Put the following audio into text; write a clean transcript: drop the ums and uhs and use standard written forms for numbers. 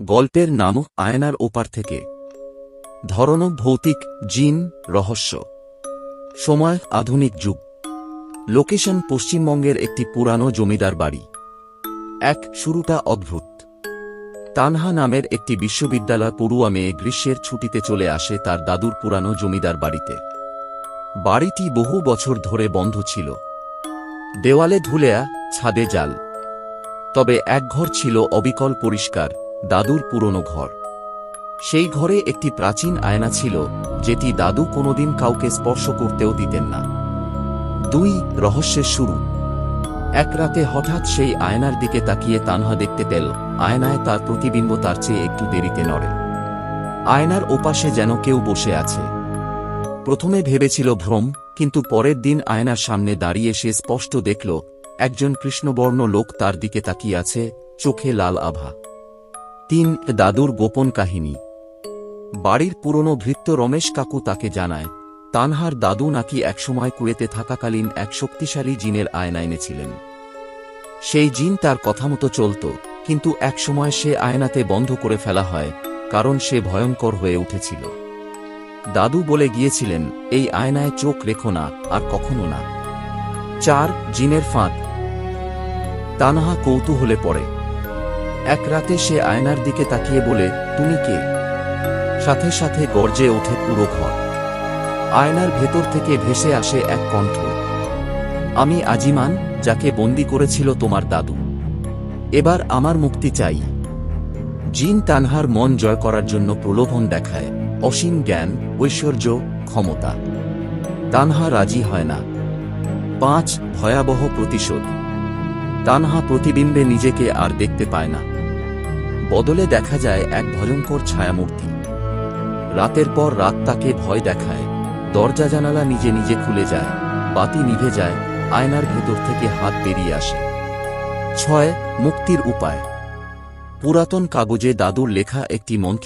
গল্পের নাম আয়নার ওপার থেকে। ধরন ভৌতিক, জিন, রহস্য। সময় আধুনিক যুগ। লোকেশন পশ্চিমবঙ্গের একটি পুরানো জমিদার বাড়ি। শুরুটা অদ্ভুত। তানহা নামের একটি বিশ্ববিদ্যালয় পড়ুয়া মেয়ে গ্রীষ্মের ছুটিতে চলে আসে তার দাদুর পুরানো জমিদার বাড়িতে। বাড়িটি বহু বছর ধরে বন্ধ ছিল। দেওয়ালে ধুলেয়া, ছাদে জাল। তবে এক ঘর ছিল অবিকল পরিষ্কার, দাদুর পুরনো ঘর। সেই ঘরে একটি প্রাচীন আয়না ছিল, যেটি দাদু কোনোদিন কাউকে স্পর্শ করতেও দিতেন না। রহস্যের শুরু। এক রাতে হঠাৎ সেই আয়নার দিকে তাকিয়ে তানহা দেখতে পেল, আয়নায় তার প্রতিবিম্ব তার চেয়ে একটু দেরিতে নড়ে। আয়নার ওপাশে যেন কেউ বসে আছে। প্রথমে ভেবেছিল ভ্রম, কিন্তু পরের দিন আয়নার সামনে দাঁড়িয়ে সে স্পষ্ট দেখল, একজন কৃষ্ণবর্ণ লোক তার দিকে তাকিয়ে আছে, চোখে লাল আভা। দাদুর গোপন কাহিনী। বাড়ির পুরনো ভৃত্য রমেশ কাকু তাকে জানায়, তানহার দাদু নাকি একসময় কুয়েতে থাকাকালীন এক শক্তিশালী জিনের আয়না এনেছিলেন। সেই জিন তার কথামতো চলত, কিন্তু একসময় সে আয়নাতে বন্ধ করে ফেলা হয়, কারণ সে ভয়ঙ্কর হয়ে উঠেছিল। দাদু বলে গিয়েছিলেন, এই আয়নায় চোখ রেখো না, আর কখনো না। জিনের ফাঁদ। তানহা কৌতূহলে পড়ে। এক রাতে সে আয়নার দিকে তাকিয়ে বলে, তুমি কে? সাথে সাথে গর্জে ওঠে পুরো ঘর। আয়নার ভেতর থেকে ভেসে আসে এক কণ্ঠ, আমি আজিমান, যাকে বন্দী করেছিল তোমার দাদু। এবার আমার মুক্তি চাই। জিন তানহার মন জয় করার জন্য প্রলোভন দেখায়, অসীম জ্ঞান, ঐশ্বর্য, ক্ষমতা। তানহা রাজি হয় না। ভয়াবহ প্রতিশোধ। তানহা প্রতিবিম্বে নিজেকে আর দেখতে পায় না। বদলে দেখা যায় এক ভয়ঙ্কর ছায়ামূর্তি। রাতের পর রাত তাকে ভয় দেখায়। দরজা জানালা নিজে নিজে খুলে যায়, বাতি নিভে যায়, আয়নার ভেতর থেকে হাত বেরিয়ে আসে। মুক্তির উপায়। পুরাতন কাগজে দাদুর লেখা একটি মন্ত্র